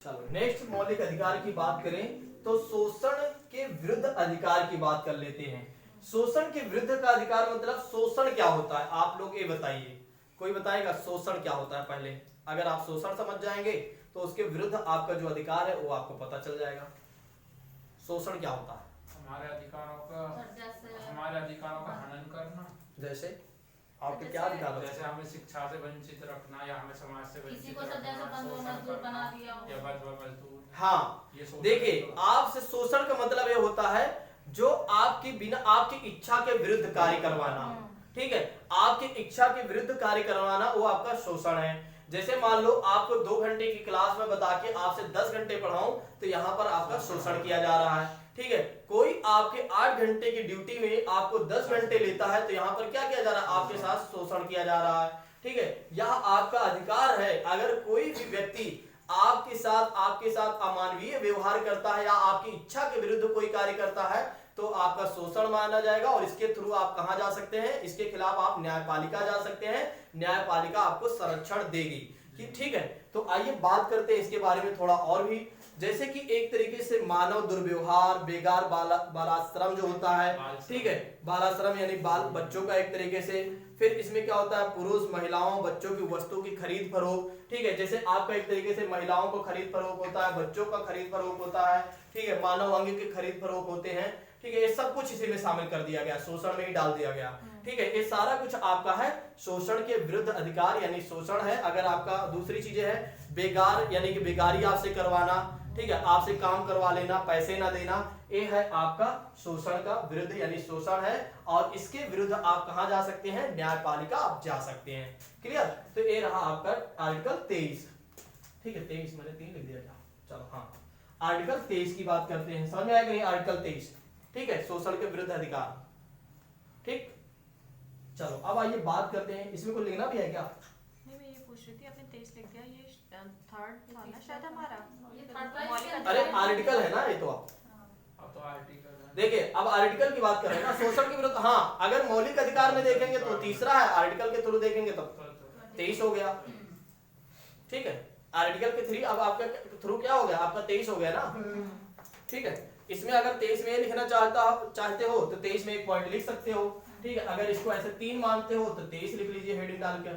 चलो नेक्स्ट मौलिक अधिकार की बात करें तो शोषण के विरुद्ध अधिकार की बात कर लेते हैं। शोषण के विरुद्ध का अधिकार मतलब शोषण क्या होता है, आप लोग ये बताइए। कोई बताएगा शोषण क्या होता है? पहले अगर आप शोषण समझ जाएंगे तो उसके विरुद्ध आपका जो अधिकार है वो आपको पता चल जाएगा। शोषण क्या होता है? हमारे अधिकारों का हनन करना। जैसे आपके क्या अधिकार होते हैं? जैसे हमें शिक्षा से वंचित रखना या हमें समाज से किसी वंचित को सब जैसे रखना, बंधुआ शोषण मजदूर बना करना दिया हो। या बंधुआ मजदूर। हाँ ये शोषण देखिए, करना। आपसे शोषण का मतलब ये होता है जो आपकी बिना आपकी इच्छा के विरुद्ध कार्य करवाना। ठीक है, आपकी इच्छा के विरुद्ध कार्य करवाना वो आपका शोषण है। जैसे मान लो आपको 2 घंटे की क्लास में बता के आपसे 10 घंटे पढ़ाऊं तो यहाँ पर आपका शोषण किया जा रहा है। ठीक है, कोई आपके 8 घंटे की ड्यूटी में आपको 10 घंटे लेता है तो यहाँ पर क्या किया जा रहा है? आपके साथ शोषण किया जा रहा है। ठीक है, यह आपका अधिकार है। अगर कोई भी व्यक्ति आपके साथ अमानवीय व्यवहार करता है या आपकी इच्छा के विरुद्ध कोई कार्य करता है तो आपका शोषण माना जाएगा और इसके थ्रू आप कहां जा सकते हैं? इसके खिलाफ आप न्यायपालिका जा सकते हैं। न्यायपालिका आपको संरक्षण देगी कि ठीक है। तो आइए बात करते हैं इसके बारे में थोड़ा और भी। जैसे कि एक तरीके से मानव दुर्व्यवहार, बेगार बालाश्रम जो होता है, ठीक है, बालाश्रम यानी बाल बच्चों का एक तरीके से। फिर इसमें क्या होता है? पुरुष महिलाओं बच्चों की वस्तु की खरीद फरोख्त। ठीक है, जैसे आपका एक तरीके से महिलाओं को खरीद फरोख्त होता है, बच्चों का खरीद फरोख्त होता है। ठीक है, मानव अंग के खरीद फरोख्त होते हैं। ठीक है, ये सब कुछ इसी में शामिल कर दिया गया, शोषण में ही डाल दिया गया। ठीक है, ये सारा कुछ आपका है शोषण के विरुद्ध अधिकार यानी शोषण है। अगर आपका दूसरी चीजें है बेगार यानी कि बेगारी आपसे करवाना, ठीक है, आपसे काम करवा लेना, पैसे ना देना, ये है आपका शोषण का विरुद्ध यानी शोषण है। और इसके विरुद्ध आप कहां जा सकते हैं? न्यायपालिका आप जा सकते हैं। क्लियर? तो ये रहा आपका आर्टिकल 23। ठीक है, 23 मैंने 3 लिख दिया था। चलो हाँ, आर्टिकल 23 की बात करते हैं। समझ में आएगा नहीं? आर्टिकल 23, ठीक है, शोषण के विरुद्ध अधिकार। ठीक, चलो अब आइए बात करते हैं। इसमें कुछ लिखना भी है क्या? नहीं, मैं ये पूछ रही थी, आपने 23 लिख दिया, ये थर्ड था ना शायद हमारा। ये थर्ड अरे आर्टिकल है ना ये तो। आप अब तो आर्टिकल है। देखिए, अब आर्टिकल की बात कर रहे हैं ना शोषण के विरुद्ध। हाँ, अगर मौलिक अधिकार में देखेंगे तो तीसरा है, आर्टिकल के थ्रू देखेंगे तो 23 हो गया। ठीक है, आर्टिकल के थ्रू अब आपका थ्रू क्या हो गया? आपका 23 हो गया ना। ठीक है, इसमें अगर 23 में लिखना चाहते हो तो 23 में एक पॉइंट लिख सकते हो। ठीक है, अगर इसको ऐसे 3 मानते हो तो 23 लिख लीजिए हेडिंग डाल के।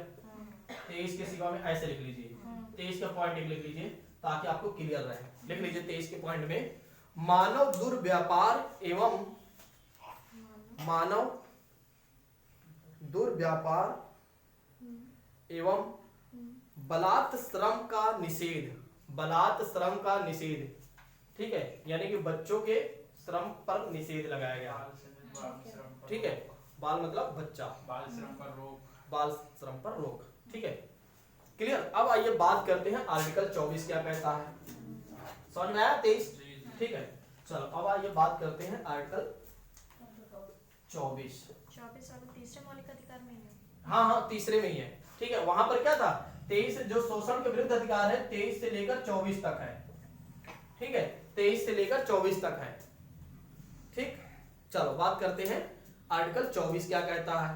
23 के सिवा में ऐसे लिख लीजिए, 23 का पॉइंट लिख लीजिए ताकि आपको क्लियर रहे। लिख लीजिए 23 के पॉइंट में मानव दुर्व्यापार एवं बलात् श्रम का निषेध। बलात् श्रम का निषेध, ठीक है, यानी कि बच्चों के श्रम पर निषेध लगाया गया। ठीक है, बाल मतलब बच्चा, बाल श्रम पर रोक। बाल श्रम पर रोक। ठीक है, क्लियर? अब आइए बात करते हैं आर्टिकल 24 क्या कहता है। समझ में आया? 23, ठीक है। चलो अब आइए बात करते हैं आर्टिकल 24। 24 वाला तीसरे मौलिक अधिकार में है। हाँ, तीसरे में ही है। ठीक है, वहां पर क्या था? 23 जो शोषण के विरुद्ध अधिकार है 23 से लेकर 24 तक है। ठीक है, 23 से लेकर 24 तक है। ठीक, चलो बात करते हैं आर्टिकल 24 क्या कहता है।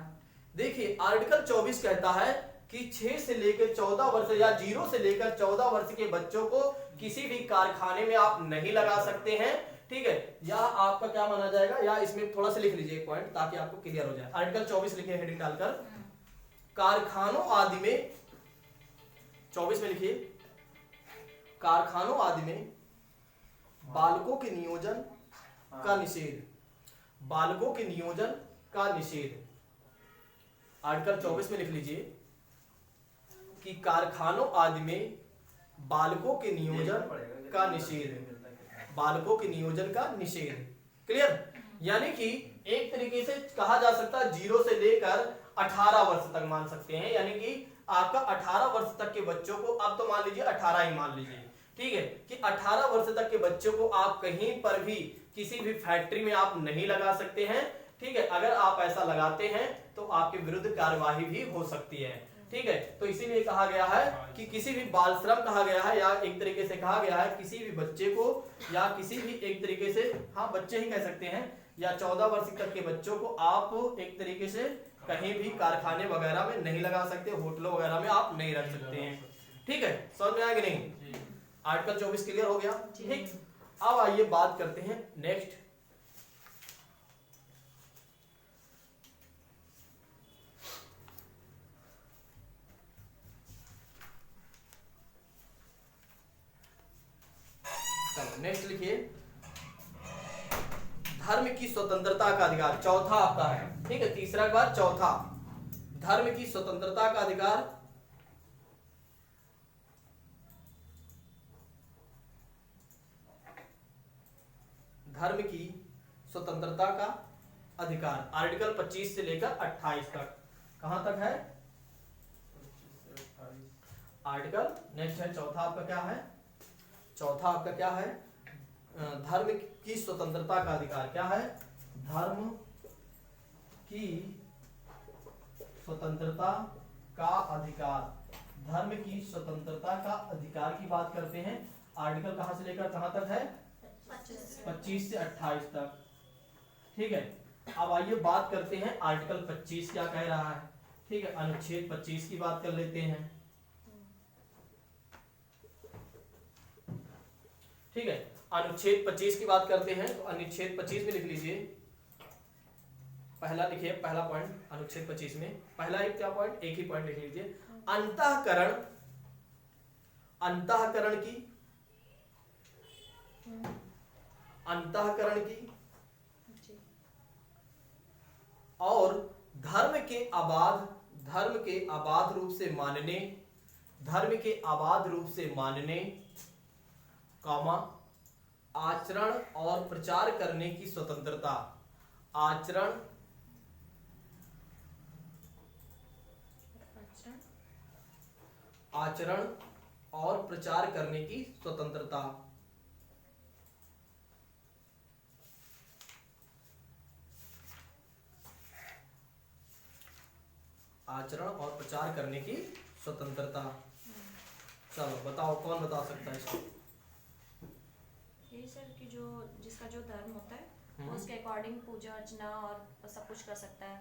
देखिए, आर्टिकल 24 कहता है कि 6 से लेकर 14 वर्ष या 0 से लेकर 14 वर्ष के बच्चों को किसी भी कारखाने में आप नहीं लगा सकते हैं। ठीक है, या आपका क्या माना जाएगा, या इसमें थोड़ा सा लिख लीजिए एक पॉइंट ताकि आपको क्लियर हो जाए। आर्टिकल 24 लिखिए हेडिंग डालकर, कारखानों आदि में 24 में लिखिए कारखानों आदि में बालकों के नियोजन का निषेध। बालकों के नियोजन का निषेध आर्टिकल 24 में लिख लीजिए कि कारखानों आदि में बालकों के नियोजन का निषेध। बालकों के नियोजन का निषेध। क्लियर? यानी कि एक तरीके से कहा जा सकता है 0 से लेकर 18 वर्ष तक मान सकते हैं। यानी कि आपका 18 वर्ष तक के बच्चों को, अब तो मान लीजिए 18 ही मान लीजिए, ठीक है, कि 18 वर्ष तक के बच्चों को आप कहीं पर भी किसी भी फैक्ट्री में आप नहीं लगा सकते हैं। ठीक है, अगर आप ऐसा लगाते हैं तो आपके विरुद्ध कार्यवाही भी हो सकती है। ठीक है, तो इसीलिए कहा गया है कि किसी भी बाल श्रम कहा गया है, या एक तरीके से कहा गया है किसी भी बच्चे को, या किसी भी एक तरीके से, हाँ बच्चे ही कह सकते हैं, या 14 वर्ष तक के बच्चों को आप एक तरीके से कहीं भी कारखाने वगैरह में नहीं लगा सकते, होटलों वगैरह में आप नहीं रख सकते हैं। ठीक है, समझ में आया कि नहीं? आर्टिकल 24 क्लियर हो गया। जी। ठीक, अब आइए बात करते हैं नेक्स्ट। चलो नेक्स्ट लिखिए, धर्म की स्वतंत्रता का अधिकार, चौथा आपका है। ठीक है, तीसरा के बाद चौथा, धर्म की स्वतंत्रता का अधिकार। धर्म की स्वतंत्रता का अधिकार आर्टिकल 25 से लेकर 28 तक। कहां तक है 25 से 28। आर्टिकल? नेक्स्ट है चौथा आपका क्या है, चौथा आपका क्या है, धर्म की स्वतंत्रता का अधिकार। क्या है, धर्म की स्वतंत्रता का अधिकार। धर्म की स्वतंत्रता का अधिकार की बात करते हैं। आर्टिकल कहां से लेकर कहां तक है, 25 से 28 तक। ठीक है, अब आइए बात करते हैं आर्टिकल 25 क्या कह रहा है। ठीक है, अनुच्छेद 25 की बात कर लेते हैं। ठीक है, अनुच्छेद 25 की बात करते हैं तो अनुच्छेद 25 में लिख लीजिए, पहला लिखिए, पहला पॉइंट अनुच्छेद 25 में, पहला एक क्या पॉइंट, एक ही पॉइंट लिख लीजिए, अंतःकरण, अंतःकरण की, अंतःकरण की और धर्म के अबाध, धर्म के अबाध रूप से मानने, धर्म के अबाध रूप से मानने, कामा, आचरण और प्रचार करने की स्वतंत्रता। आचरण आचरण और प्रचार करने की स्वतंत्रता। आचरण और प्रचार करने की स्वतंत्रता। चलो बताओ, कौन बता सकता है इसको? यही सर कि जो जिसका जो धर्म होता है वो उसके अकॉर्डिंग पूजा अर्चना और सब कुछ कर सकता है।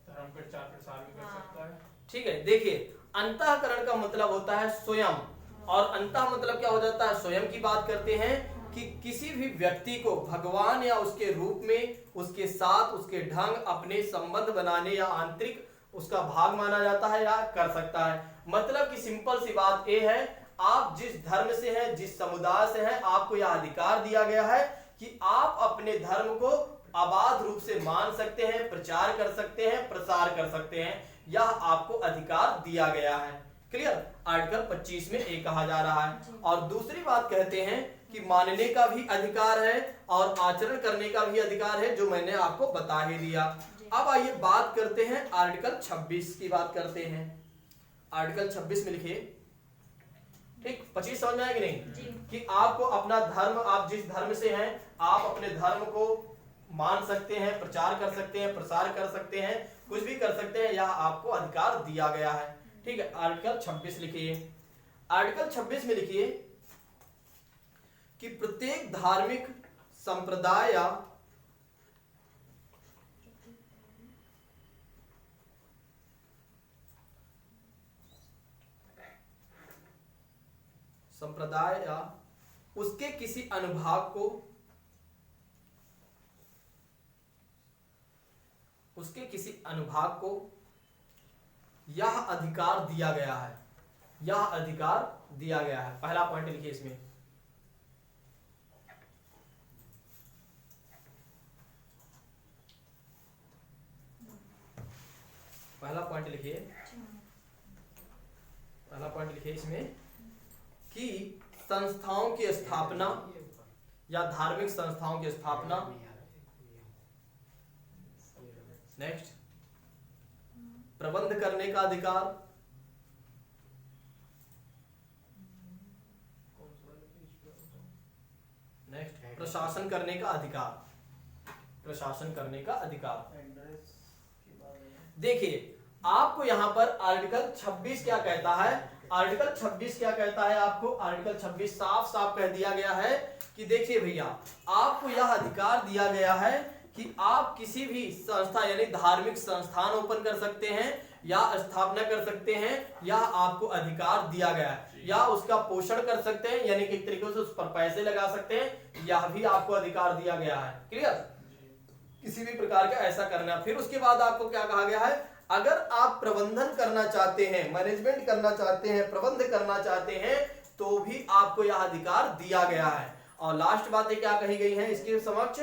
धर्म प्रचार प्रसार भी कर हाँ। सकता है। ठीक है, देखिए अंतःकरण का मतलब होता है स्वयं, और अंतः मतलब क्या हो जाता है, स्वयं की बात करते हैं कि किसी भी व्यक्ति को भगवान या उसके रूप में, उसके साथ, उसके ढंग, अपने संबंध बनाने या आंतरिक उसका भाग माना जाता है या कर सकता है। मतलब कि सिंपल सी बात यह है, आप जिस धर्म से हैं, जिस समुदाय से हैं, आपको यह अधिकार दिया गया है कि आप अपने धर्म को अबाध रूप से मान सकते हैं, प्रचार कर सकते हैं, प्रसार कर सकते हैं, यह आपको अधिकार दिया गया है। क्लियर? आर्टिकल 25 में एक कहा जा रहा है। और दूसरी बात कहते हैं कि मानने का भी अधिकार है और आचरण करने का भी अधिकार है, जो मैंने आपको बता ही दिया। अब आइए बात करते हैं आर्टिकल 26 की बात करते हैं। आर्टिकल 26 में लिखिए, ठीक, 25 समझ में आएगी नहीं कि आपको अपना धर्म, आप जिस धर्म से हैं, आप अपने धर्म को मान सकते हैं, प्रचार कर सकते हैं, प्रसार कर सकते हैं, कुछ भी कर सकते हैं, यह आपको अधिकार दिया गया है। ठीक है, आर्टिकल 26 लिखिए। आर्टिकल 26 में लिखिए कि प्रत्येक धार्मिक संप्रदाय या उसके किसी अनुभाग को, उसके किसी अनुभाग को यह अधिकार दिया गया है, यह अधिकार दिया गया है। पहला पॉइंट लिखिए इसमें, पहला पॉइंट लिखिए, पहला पॉइंट लिखिए इसमें कि संस्थाओं की स्थापना या धार्मिक संस्थाओं की स्थापना। नेक्स्ट, प्रबंध करने का अधिकार, नेक्स्ट प्रशासन करने का अधिकार, प्रशासन करने का अधिकार। देखिए आपको यहां पर आर्टिकल 26 क्या कहता है, आर्टिकल 26 क्या कहता है आपको, आर्टिकल 26 साफ साफ कह दिया गया है कि देखिए भैया, आपको यह अधिकार दिया गया है कि आप किसी भी संस्था यानी धार्मिक संस्थान ओपन कर सकते हैं या स्थापना कर सकते हैं, यह आपको अधिकार दिया गया है। या उसका पोषण कर सकते हैं, यानी कि एक तरीके से उस पर पैसे लगा सकते हैं, यह भी आपको अधिकार दिया गया है। क्लियर? किसी भी प्रकार का ऐसा करना। फिर उसके बाद आपको क्या कहा गया है, अगर आप प्रबंधन करना चाहते हैं, मैनेजमेंट करना चाहते हैं, प्रबंध करना चाहते हैं, तो भी आपको यह अधिकार दिया गया है। और लास्ट बातें क्या कही गई हैं इसके समक्ष,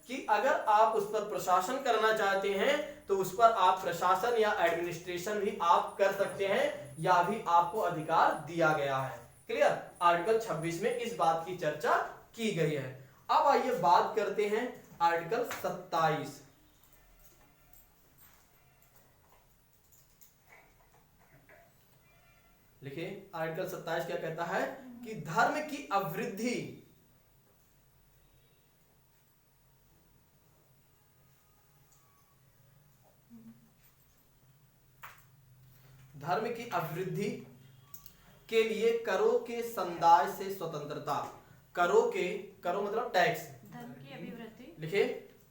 कि अगर आप उस पर प्रशासन करना चाहते हैं तो उस पर आप प्रशासन या एडमिनिस्ट्रेशन भी आप कर सकते हैं, या भी आपको अधिकार दिया गया है। क्लियर? आर्टिकल 26 में इस बात की चर्चा की गई है। अब आइए बात करते हैं आर्टिकल 27। लिखिए, आर्टिकल 27 क्या कहता है कि धर्म की अवृद्धि धर्म की अवृद्धि के लिए करों के संदाय से स्वतंत्रता। करो मतलब टैक्स। धर्म की अभिवृद्धि, लिखिए,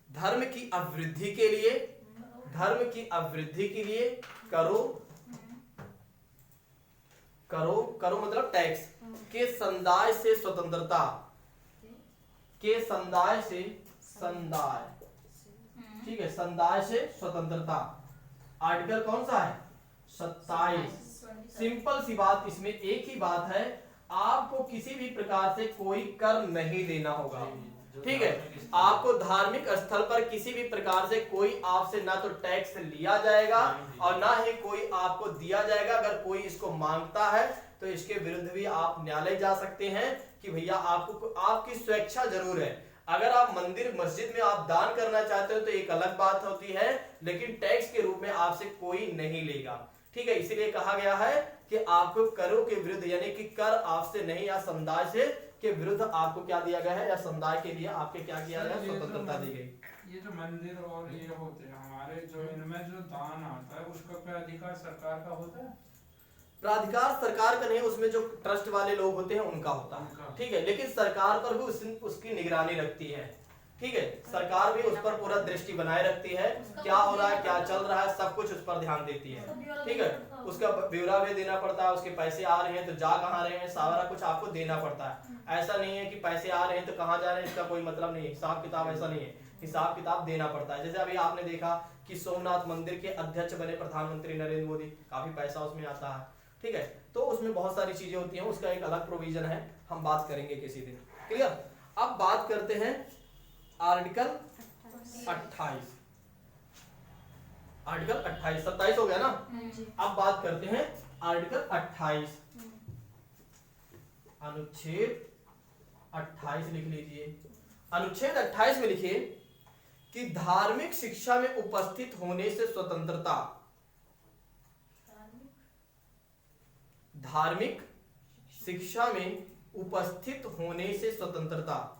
धर्म की अवृद्धि के लिए, धर्म की अवृद्धि के लिए करो मतलब टैक्स के संदाय से स्वतंत्रता, के संदाय से, संदाय, ठीक है, संदाय से स्वतंत्रता। आर्टिकल कौन सा है? 27। सिंपल सी बात, इसमें एक ही बात है, आपको किसी भी प्रकार से कोई कर नहीं देना होगा। ठीक है, आपको धार्मिक स्थल पर किसी भी प्रकार से कोई आपसे ना तो टैक्स लिया जाएगा और ना ही कोई आपको दिया जाएगा। अगर कोई इसको मांगता है तो इसके विरुद्ध भी आप न्यायालय जा सकते हैं कि भैया आपको, आपकी स्वेच्छा जरूर है। अगर आप मंदिर मस्जिद में आप दान करना चाहते हो तो एक अलग बात होती है, लेकिन टैक्स के रूप में आपसे कोई नहीं लेगा। ठीक है, इसीलिए कहा गया है कि आपको करों के विरुद्ध, यानी कि कर आपसे नहीं या समुदाय से के विरुद्ध आपको क्या दिया गया है, या समुदाय के लिए आपके क्या किया गया, स्वतंत्रता दी गई। ये जो मंदिर और ये होते हैं हमारे, जो इनमें जो दान आता है उसका क्या अधिकार सरकार का होता है? प्राधिकार सरकार का नहीं, उसमें जो ट्रस्ट वाले लोग होते हैं उनका होता है। ठीक है, लेकिन सरकार पर भी उसकी निगरानी रखती है। ठीक है, सरकार भी उस पर पूरा दृष्टि बनाए रखती है, क्या हो रहा है, क्या चल रहा है, सब कुछ उस पर ध्यान देती है। ठीक है, उसका ब्यौरा भी देना पड़ता है, उसके पैसे आ रहे हैं तो जा कहाँ रहे हैं, सारा कुछ आपको देना पड़ता है। ऐसा नहीं है कि पैसे आ रहे हैं तो कहाँ जा रहे हैं, इसका कोई मतलब नहीं है। हिसाब किताब ऐसा नहीं है, हिसाब किताब देना पड़ता है। जैसे अभी आपने देखा कि सोमनाथ मंदिर के अध्यक्ष बने प्रधानमंत्री नरेंद्र मोदी, काफी पैसा उसमें आता है। ठीक है, तो उसमें बहुत सारी चीजें होती हैं, उसका एक अलग प्रोविजन है, हम बात करेंगे किसी दिन। क्लियर? अब बात करते हैं आर्टिकल 28। आर्टिकल 28, 27 हो गया ना। अब बात करते हैं आर्टिकल 28। अनुच्छेद 28 लिख लीजिए। अनुच्छेद 28 में लिखिए कि धार्मिक शिक्षा में उपस्थित होने से स्वतंत्रता। धार्मिक शिक्षा में उपस्थित होने से स्वतंत्रता।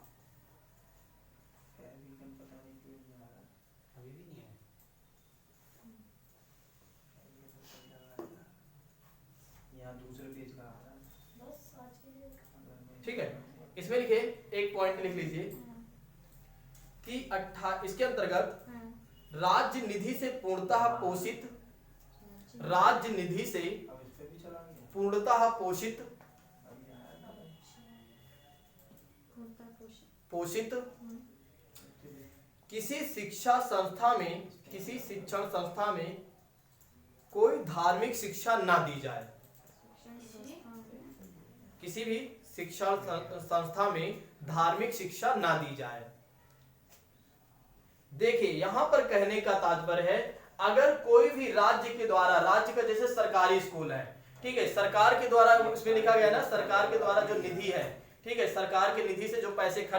ठीक है, इसमें लिखिए, एक पॉइंट लिख लीजिए कि इसके अंतर्गत राज्य निधि से पूर्णतः पोषित, राज्य निधि से पूर्णतः पोषित किसी शिक्षा संस्था में, किसी शिक्षण संस्था में कोई धार्मिक शिक्षा ना दी जाए। किसी भी शिक्षा संस्था में धार्मिक शिक्षा ना दी जाए। देखिए, यहां पर कहने का तात्पर्य है, अगर कोई भी राज्य के द्वारा, राज्य का जैसे सरकारी स्कूल है, ठीक है, सरकार के द्वारा, उसमें लिखा गया ना, सरकार के द्वारा जो निधि है, ठीक है, सरकार के निधि से जो पैसे खर्च